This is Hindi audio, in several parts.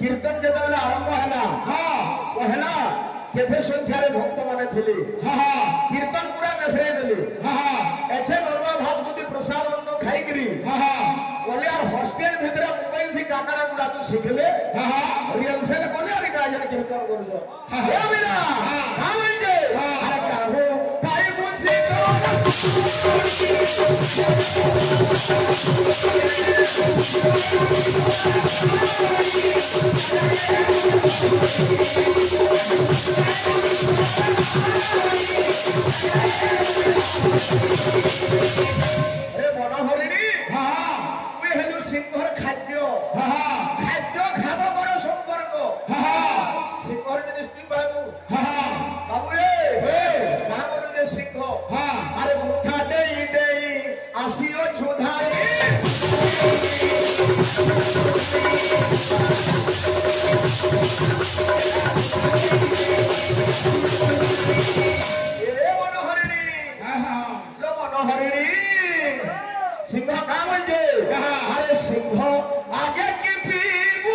कीर्तन जेतबेले आरंभ हैला पहला केते संख्यारे भक्त माने थिले कीर्तन पूरा लसरे देले एछे नरवा भात बुद्धि प्रसाद अन्न खाइकरी बोले यार हॉस्टेल भितरे मोबाइल थी काकड़ा गुडा तू सिखले रियल से बोले अरे काजन कीर्तन करजो हे बिना कामंजे अरे काहो काई मुझसे अरे मनोहरिणी तुई हेलु सिंहर खाद्य खाद्य खाद कर संपर्क सिंहर जिनिस तुई बाबू बाबू रे का करू जे सिंह अरे मुठा देई देई आसियो छुधाई सिंह का म्हणजे अरे सिंह आगे की पीबू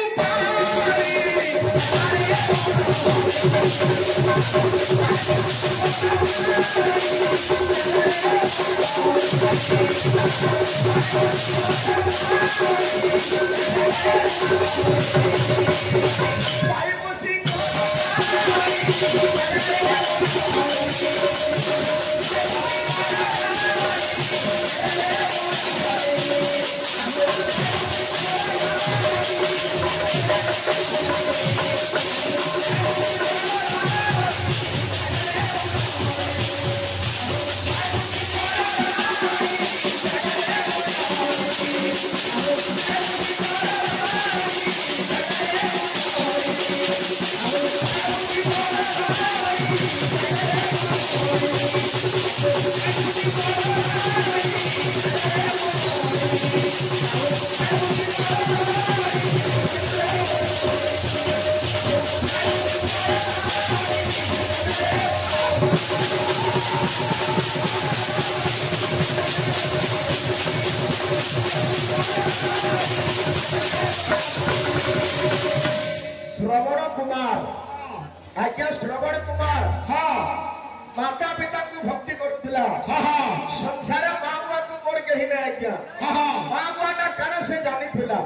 श्रवण कुमार आज्ञा श्रवण कुमार माता पिता को भक्ति करुला संसार माँ बुआ को कोड़ के ही ना आज्ञा माँ बुआ ना कारण से जानी थिला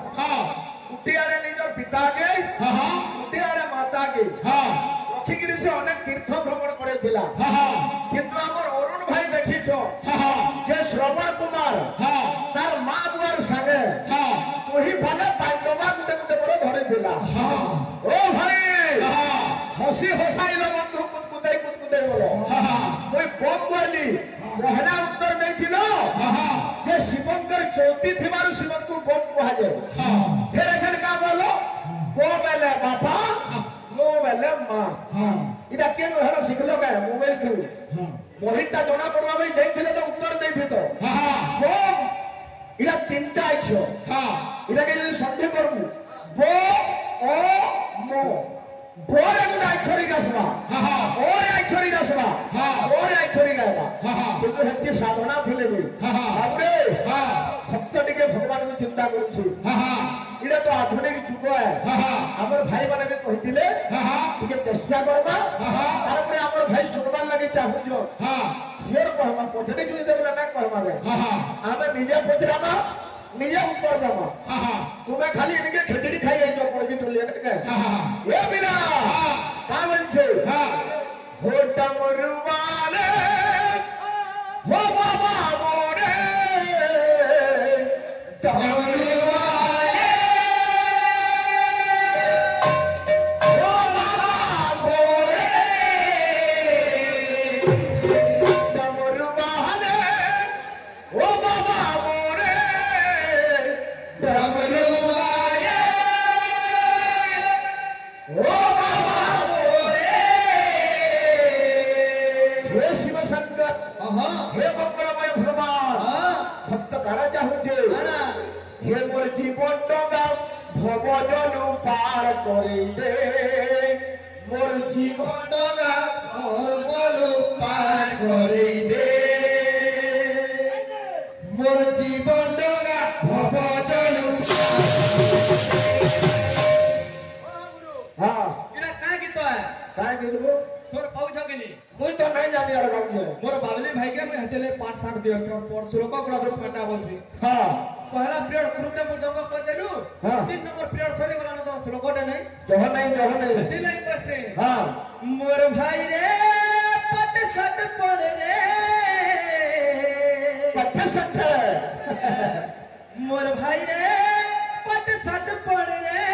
उटियारे निजर पिता के उटियारे माता के रखिकिरी से अनेक तीर्थ भ्रमण करे थिला किंतु हमर अरुण भाई देखिछो जे श्रवण कुमार तार माँ बुआर संगे तोही भले पांडवा गुटे गुटे बड़ धरे दिला ओ भाई हसी हसाइल बंधु कुतकुते बोलो कोई बम बोली पहला उत्तर नहीं थिलो जे शिवंकर ज्योति थिबारु शिवंकर बम कहा जाए फिर एखन का बोलो को बेले बापा नो बेले मां इटा केन हेला सिखलो का मोबाइल थु मोहिता जोना पड़वा भाई जाइथिले तो उत्तर देथि तो बम इटा तीनटा आइछो इटा के যদি সন্দেহ করব ব ও ম बोरे गुना अक्षरी गासवा ओरे अक्षरी गासवा ओरे अक्षरी गायबा কিন্তু হেতি সাধনা থিলে বি বাবুরে ভক্ত টিকে ভগবান को चिंता করছি इडा तो आधुनिक जुग है हमर भाई माने भी कहिथिले टिके चेष्टा करबा तार परे हमर भाई सुनबार लागि चाहू जो शेर कहमा पठने जुई देबला ना कहमा गे हमें निजे पचरामा निजे ऊपर जामा तुम्हें खाली इनके खिचड़ी खाई है जो पड़गी तो लेकर के ये बिना कावन से हो डमरुवाले हो बाबा मोरे डमरुवाले हो बाबा मोरे डमरुवाले हो बाबा मोरे डमरुवाले ओ बाबा मोरे हे शिव शंकर हे मंगलमय भगवान भक्त कारा चाहूचे हे मोर जीवन डंगा भव जनु पार करे दे मोर जीवन डंगा भव जनु पार करे दे मोर जीवन डंगा भव जनु हां इना काय गीत है काय गेलबो तोर पाउछ गेली कोई तो नहीं जानी यार गाँव में मोर बाबली भाई के मैं हतेले 5-7 दियो पर श्लोक ग्रह फटा बोलसी हाँ पहला पीरियड खुरते मुदंग कर देलु हाँ। 3 नंबर पीरियड सरी गला तो श्लोकटा नहीं जह नहीं दिलाई कसे हाँ मोर भाई रे पट छट पड़ रे पत्थर सत्य मोर भाई रे पट छट पड़ रे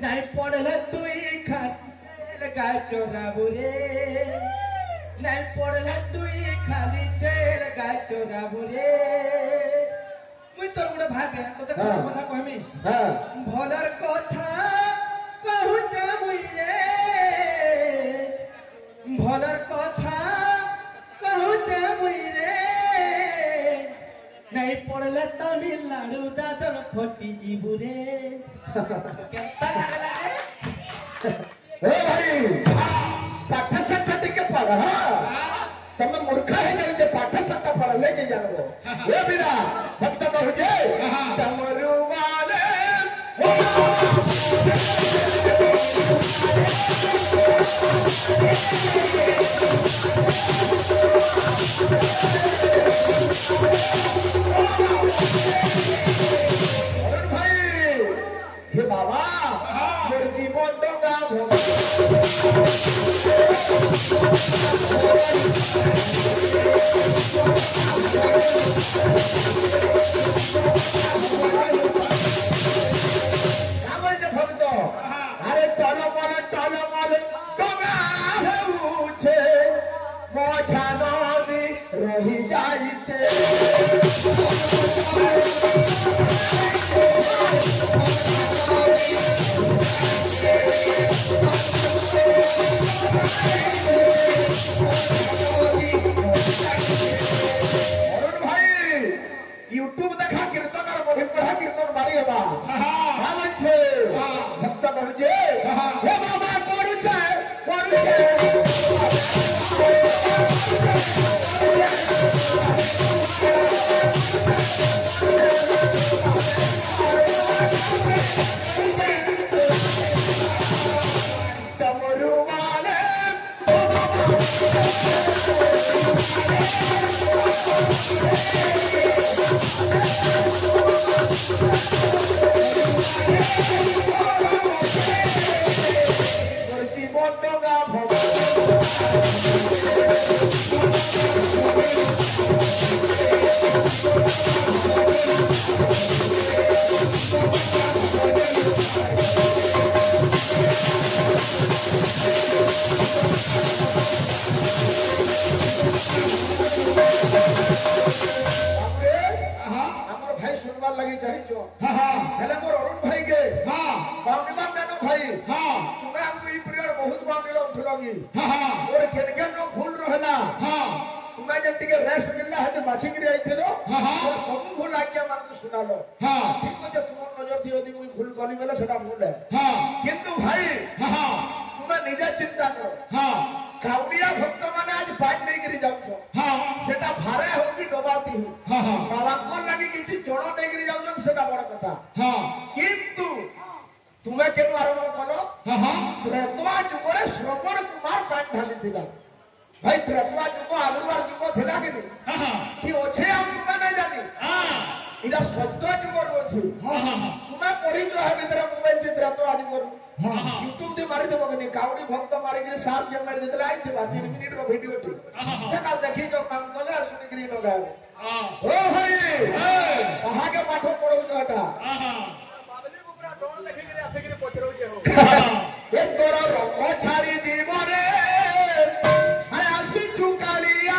नहीं पड़ला तुई खाली गाय चोराबू रे नहीं पड़ला तुई खाली छेल गाय चोराबू रे मुई तोर गुडे भाग रे तो हाँ। কথা কইমি हाँ भलर কথা कहू जामुई रे भलर কথা कहू जामुई रे नहीं पड़ला तमिलनाडु दादर खोटी जीबू रे केता लागला रे ए भाई पत्थर सत्य टिके पड़ हाँ तब मूर्खा है नहीं जे पत्थर सत्य पड़ ले के जानो ये बिना भक्त कहू जे डमरू वाले अरुण भाई हे बाबा मोर जीवन डंगा भक्त अरे टलमल डंगा हेउछे मछा नदी रही जाइछे अरुण भाई यूट्यूब देखा कीर्तन और मोहित पढ़ा कीर्तन बारी बा हां मंचे भक्त कहजे हे बाबा पड़ुछे डमरू वाले জীবন ডগা ভব जाइयो हाँ हाँ हेले मोर अरुण भाई के हाँ बाउंडी मान नानो भाई हाँ तुम्हें हमको ई प्रियर बहुत बाउंडी लो उठलोगी हाँ हाँ और केनके नो भूल रहला हाँ तुम्हें जब टिके रेस्ट मिलला है जो बाछी गिरी आइथिलो हाँ हाँ और सब भूल आज्ञा मानकु सुनालो हाँ ठीक जे तुम नजर थी यदि कोई भूल कली बेले सेटा भूल है हाँ किंतु भाई हाँ हाँ तुम्हें निजे चिंता करो हाँ काउडिया भक्त माने आज पाइन नहीं गिरी जाउछो हाँ सेटा भारे हो कि डबाती हो हाँ हाँ बाबा को लगी किसी जड़ नहीं गिरी जाउछन सेटा बड़ कथा हाँ किंतु तुम्हें केनु आरंभ कलो हाँ हाँ त्रेतवा जुगरे श्रवण कुमार पाइन ढाली थिला भाई त्रेतवा जुग आगुवार जुग थिला कि नहीं हाँ हाँ कि ओछे हम तुम्हें नहीं जानी हाँ इडा सत्य जुगर अछि हाँ हाँ तुम्हें पढ़ी जो है भीतर मोबाइल जे त्रेतवा जुगर हाँ हाँ यूट्यूब ते मारी देबो कि काउडी भक्त मारी के साथ जे मारी देतला आई थिबा 3 मिनिट रो वीडियो टी से काल देखि जो काम कले आ सुनि गिरी न गावे हाँ ओ भाई कहा के पाठ पढ़ो जटा हाँ हाँ बाबली बुकरा डोन देखि गिरी आसे गिरी पचरौ जे हो एक तोरा रंग छाड़ी जीवरे हाय आसी चुकालिया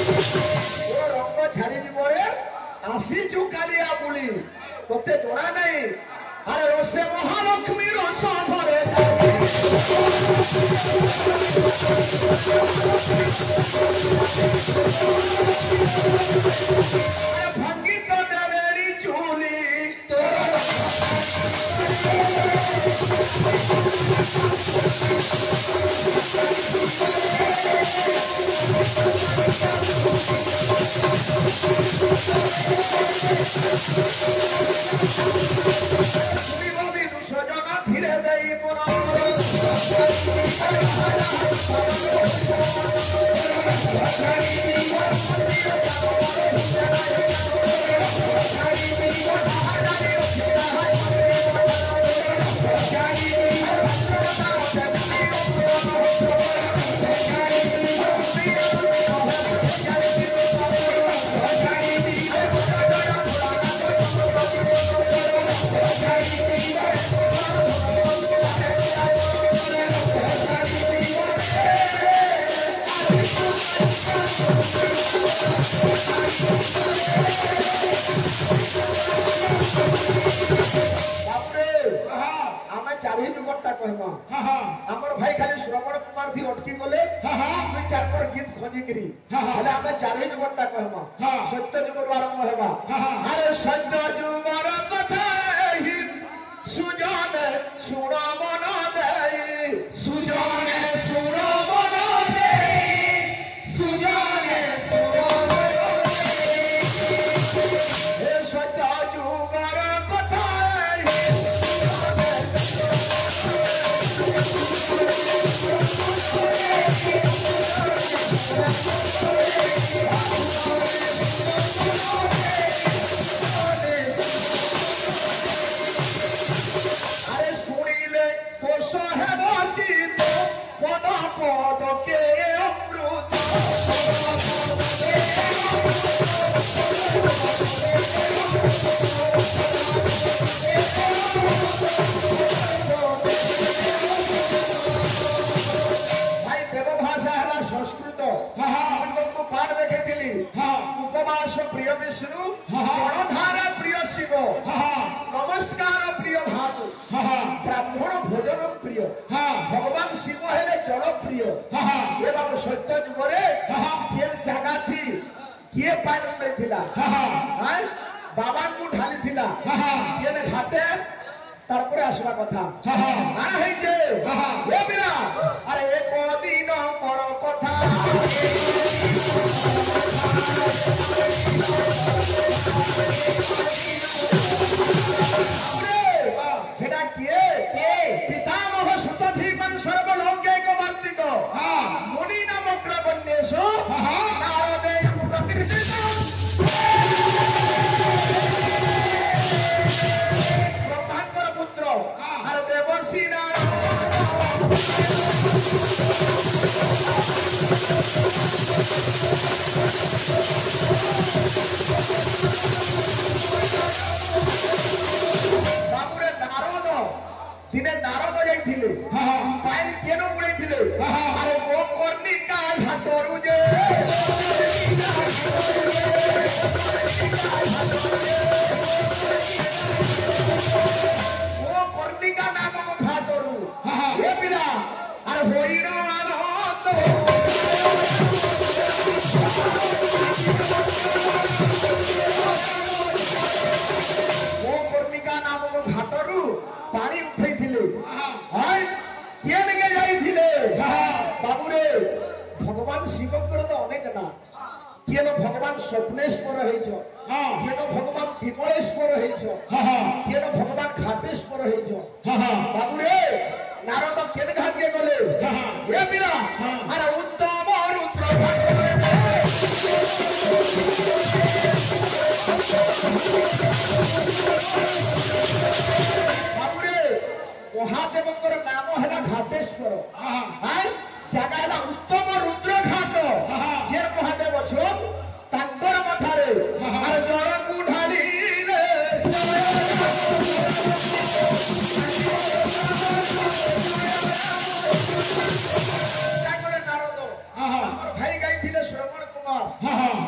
रंग छाड़ी जीवरे आसी चुकालिया बुली तोते जଣା नहीं अरे रोसे महालक्ष्मी रस भरे भंगी तो डरेरी चूली सजना धीरे दई हमर भाई खाली श्रवण कुमार थी अटकी गले दुई चार पर गीत खोजी करी हले हमें चारि जुगटा कहमा सत्य जुगर आरंभ हेबा अरे सत्य जुगर कथा ही सुजान सुना मन देई सुजान सुना मन देई सुजान सुना मन देई हे सत्य जुगर कथा अरे सुनिले तो साहेब चित पद पद के अमृत भाई देव भाषा है संस्कृत को पाठ देखे उपवास प्रिय विष्णु जलधारा प्रिय शिव नमस्कार प्रिय भातु ब्राह्मण भोजन प्रिय भगवान शिव हेले जल प्रिय ये बाबू सत्य जुगरे किए जागा थी किए पानी में थिला बाबा को ढाली थिला किए ने घाटे तारपरे आसवा कथा आ हे जे ए बिरा अरे एक दिन पर कथा सेटा किए पितामह सुत धीमन सर्वलौकिक वार्तिक मुनि नामक प्रबन्नेश नारदे प्रतिष्ठित ब्रह्मांकर पुत्र अरे देवर्षि नारायण দিনে নারদ যাইଥିଲେ পাইন কেন উড়াইଥିଲେ আরে গোকর্ণিকা ঘাটরু যে গোকর্ণিকা নামক ঘাটরু এ পিলা আর হরিণ আনন্দ গোকর্ণিকা নামক ঘাটরু পানি উঠাইଥିଲେ আই কে লেগে যাইছিলে বাবুরে ভগবান শিবঙ্কর তো অনেক না কেন ভগবান স্বপ্নেশ্বর হয়েছ কেন ভগবান বিমলেশ্বর হয়েছ কেন ভগবান ঘাটেশ্বর হয়েছ বাবুরে নারদ কেন ঘাটকে গলে এ পিলা আর উত্তম রুদ্র বাবুরে মহাদেবଙ୍କର নাମ ହେଲା ଘାଟେଶ୍ୱର ଜାଗା ହେଲା ଉତ୍ତମ ରୁଦ୍ର ଘାଟ ଯେ ମହାଦେବ ଅଛନ୍ ତାଙ୍କର କଥାରେ ଆର ଜଳକୁ ଢାଳିଲେ ନାରଦ ଆମର ଭାଇ ଗାଇଥିଲେ ଶ୍ରବଣ କୁମାର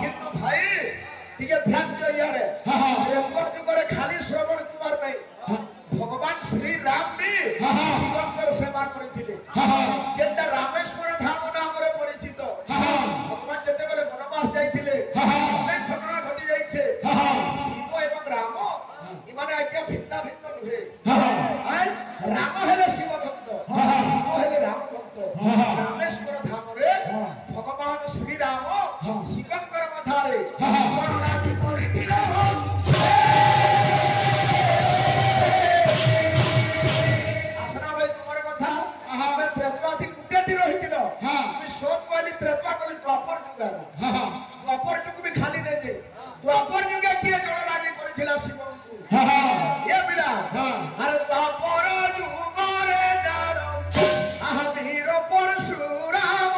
କିନ୍ତୁ ଭାଇ ଟିକେ ଧ୍ୟାନ ଦିଅ ଇଆଡେ ରେକର୍ଡ ଯୁଗରେ ଖାଲି ଶ୍ରବଣ କୁମାର ନାହିଁ ভগবান শ্রী রাম বি শিবঙ্কর সেবা করেছিলেন যেটা রামেশ্বর ধাম নামে পরিচিত ভগবান যেতেবেলে বনবাস যাইছিলে অনেক ঘটনা ঘটি যাইছে শিব এবং রাম ইমানে আজ্ঞা ভিন্ন ভিন্ন নুহে রাম হেলে শিব ভক্ত শিব হেলে রাম ভক্ত রামেশ্বর ধামরে ভগবান শ্রী রাম শিবঙ্কর মথারে শরণাগতি করিছিল द्वापर जुग भी खाली नहीं जे द्वापर जुग किए जण लागी करिथिला शिवंकु ये बिला अरे द्वापर जुग रे जान आहा वीर परशुराम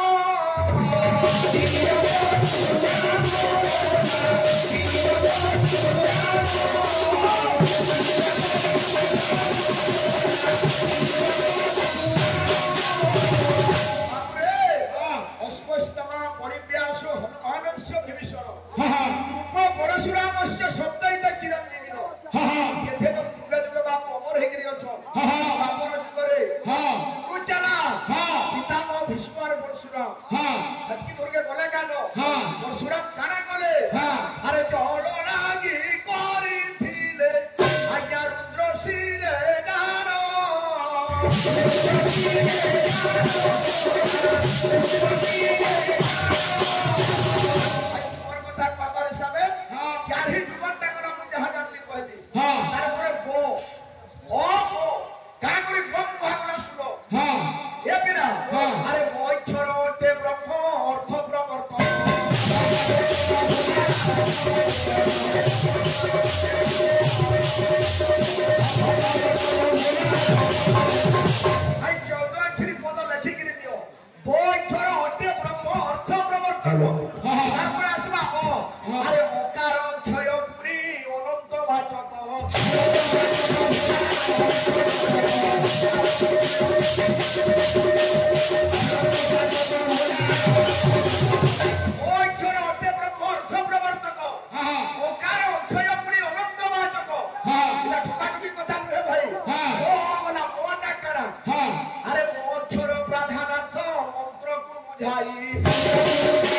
परशुरामस्य शब्दैत चिरंजीवी एथे तो जुग जुग बाप अमर हे करी अछ बापर जुगरे गुरु चला पितामह भीष्म परशुराम हत्ती दुर्गे गले कानो परशुराम काना गले अरे जल लागी करिथिले आज्ञा रुद्र शिरे गानो चारि जुगत टाकला मु जहा जानली कहली तार परे बो ओ बो का करी बम कहला सुनो ए बिना अरे मोक्षर ओटे ब्रह्म अर्थ प्रवर्त आई 14 अक्षरी पद लिखि के दियो मोक्षर ओटे ब्रह्म अर्थ प्रवर्त तार परे आसबा ओ अरे ओकार क्षय पुरी अनंत वाचक ओक्षर अते ब्रह्म अर्थ प्रवर्तक ओकार क्षय पुरी अनंत वाचक इला ठकाठकी कथा नुहे भाई ओ बोला ओ डाकरा अरे मोक्षर प्राधानार्थ मंत्र को बुझाई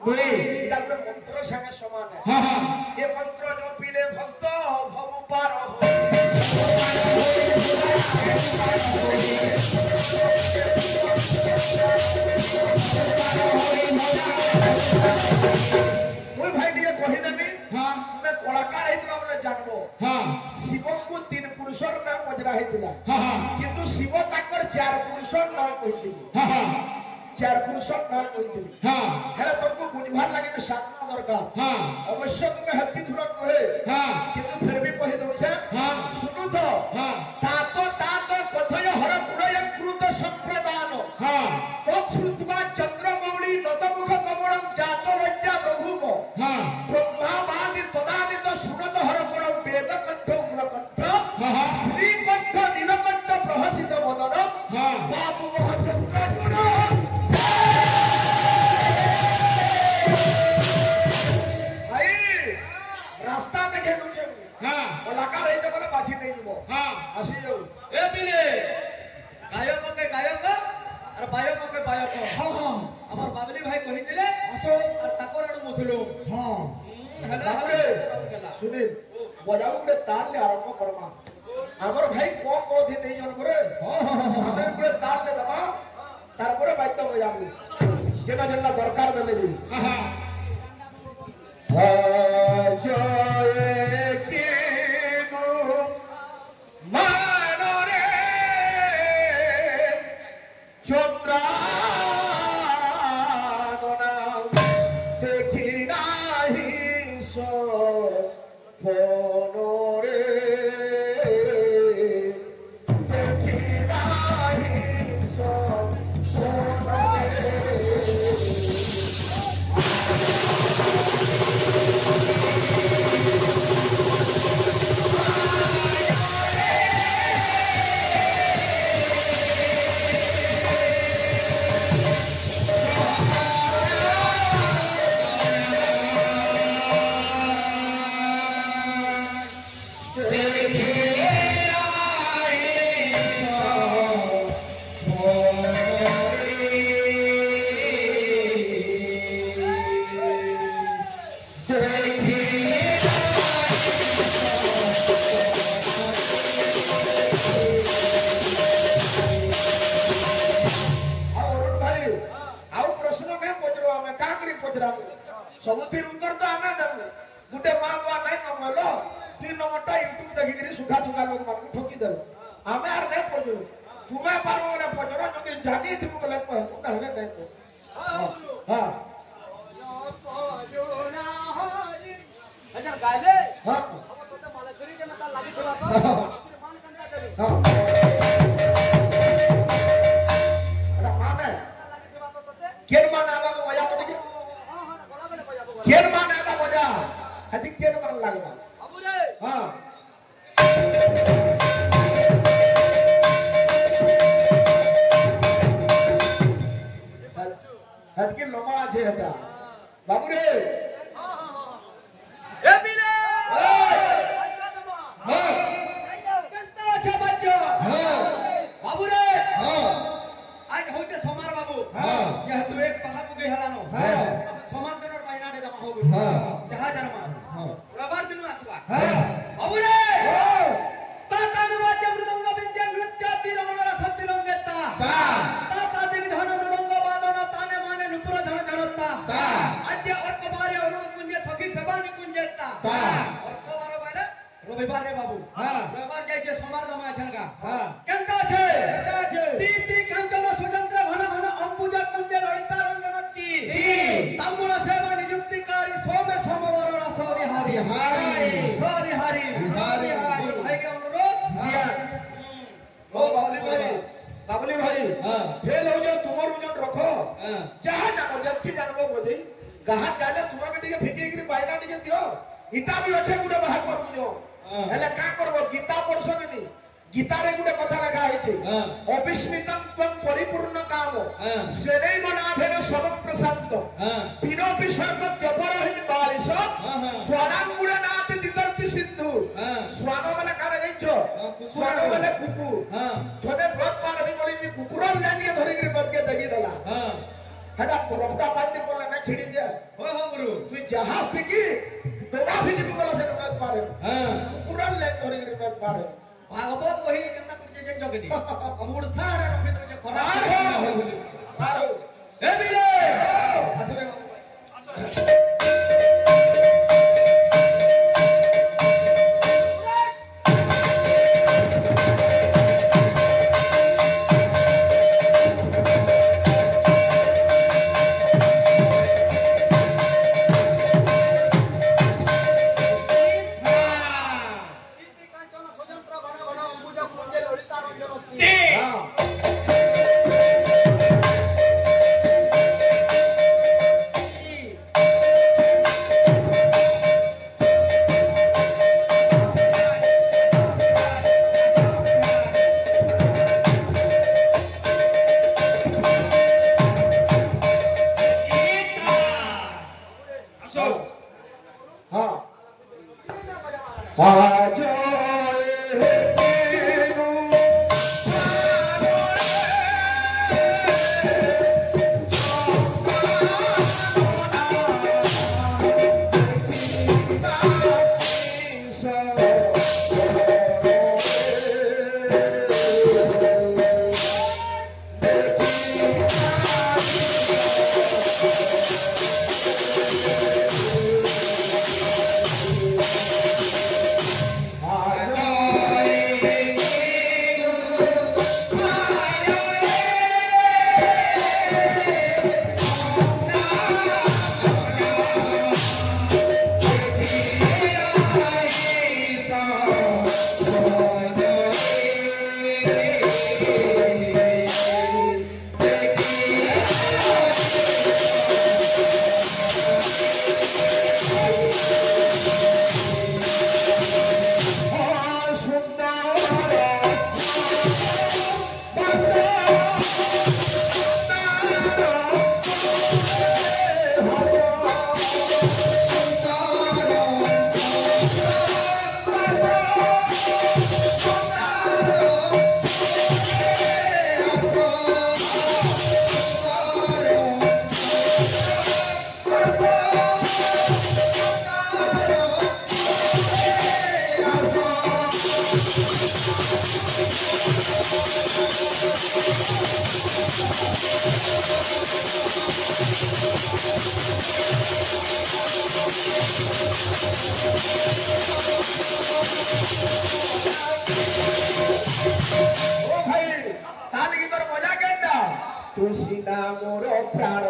मंत्र संगे समान है ये मंत्र जो पीले भक्त भव पार हो कोई भाई दिए कहि देबी मैं कलाकार हेतु हमने जानबो शिव को तीन पुरुषर नाम मजरा हेतिला किंतु शिव ताकर चार पुरुषर नाम कहिछि चार पुरुष ना कहिथिली हां हेले तुमको बुझबार लागे कि साधना दरकार हां अवश्य तुम्हें हत्ती धुरा कहे हां किंतु फिर भी कहि दउछे हां सुनु तो हां तातो कथय हर पुरय कृत संप्रदान हां तत्श्रुत्वा चंद्रमौळी नतमुख कमलम जातो लज्जा प्रभुम हां ब्रह्मावादि तदानित सुनत हर गुण वेद कंठ कुलकंठ हां श्रीकंठ नीलकंठ प्रहसित वदन हां बाबू चंद्र गुण भाई रास्ता देखे तुझे हां कलाकार है तो बोले बाजी नहीं जीवो हां आसी जाऊ ए बिले गायक के गायक और बायक के बायक हां हां हमर बाबली भाई कहिथिले आसो और ताकर आडू मुसलुम हां हेला बाबरे सुनील बजाऊ के ताल ले आरंभ करमा हमर भाई को थी नहीं जन करे हां हमें पूरे ताल ले दबा तारपरे बाइक बजाऊ जेना जेना दरकार देले जी हां जय के गो मानरे चंद्रागना देखि नाही सो फोनरे देखि नाही सो फोनरे ସବୁଥିର ଉତ୍ତର ତ ଆମେ ଦେବୁ ଗୋଟେ ମା ବୁଆ ନାଇଁ କମେଲ 3 ନମ୍ବରଟା ୟୁଟ୍ୟୁବ ଦେଖିକିରି ସୁଖା ସୁଖା ଲୋକମାନଙ୍କୁ ଠକି ଦେବୁ ଆମେ ଆର ନାଇଁ ପଚରୁ ତୁମେ ପାର ବୋଲେ ପଚର ଯଦି ଜାଣିଥିବୁ ବୋଲେ କହିବୁ ନହେଲେ ନାଇଁ କହ ହଁ अच्छा गाले ହଁ मालसरी के मता लागी थोड़ा तो ହଁ मान कंटा देली ହଁ अरे माने लागी थोड़ा तो तते केन माने आबा को मजा तो देखि हां हां गला बेले बजा बजा केन माने आबा मजा हति केन मन लागबा बाबू रे हां हत के लोमा আছে এটা बाबू रे हां हां हां ए बिले कंटा दबा हां कंता अच्छा बाजो हां बाबू रे हां आज होचे सोमार बाबू हां यह तू एक पहा को गई हलानो हां सोमार दिनर पाइनाटे जमा हो हां जहाज जमा हां रबार दिन आसबा हां बाबू रे हां तातानु वाद्य मृदंग विद्या नृत्य तिरंग रस तिरंगता ता ताता दिग धन मृदंग वादन ताने माने नुपुर धन धनता ता आद्य अर्क बारे अरुण कुंज सखी सभा निकुंजता ता अर्क बारे बाले रविवार रे बाबू हां रविवार जाइछे सोमार दमा छनका हां केनका छे केनका छे तीति कांचन सुचंद्र घन घन अंबुज कुंज ललिता रंजनती तांबुल सेवा नियुक्तिकारी सोमे सोमवार रस विहारी विहारी। सॉरी हारी विहारी। भाई के अनुरोध जिया ओ बाबली भाई हां फेल हो जो तुमर उजन रखो हां जहां जानो जत्की जानबो बोझी गाहात गाले तुमा के टिके फिकी गिरी बायना टिके दियो इटा भी अच्छे गुडे बाहर कर दियो हां। हेले का करबो गीता पढ़सो नी गीता रे गुडे कथा लगा आइছে हां। अविस्मितं त्वं परिपूर्ण काम हां। सेनै मनाभेन सर्व प्रशांत हां पिनो विसर्ग त्यपरहि बालिश हां। स्वानांगुण नाथ दितर्ति सिंधु हां। स्वानो वाला काने जाइछो हां, कुकुर। स्वानो वाला कुकुर हां छोटे व्रत पार भी बोली जी कुकुर लानिए धरि गिर बद के दगी दला हां हेडा रक्ता पाते बोला ना छिड़ी जा हो गुरु तू जहाज फिकी बेला फिकी बोला से मत पारे हां कुकुर ले धरि गिर मत पारे भागवत वही केनता तुझे जन जगनी अमुड़ साडा रखे तुझे खरा आरो आरो ए बिले असुरे তুষিনা মোর প্রাণ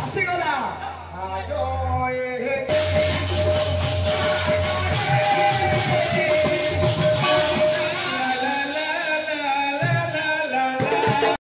আসিগলা আজ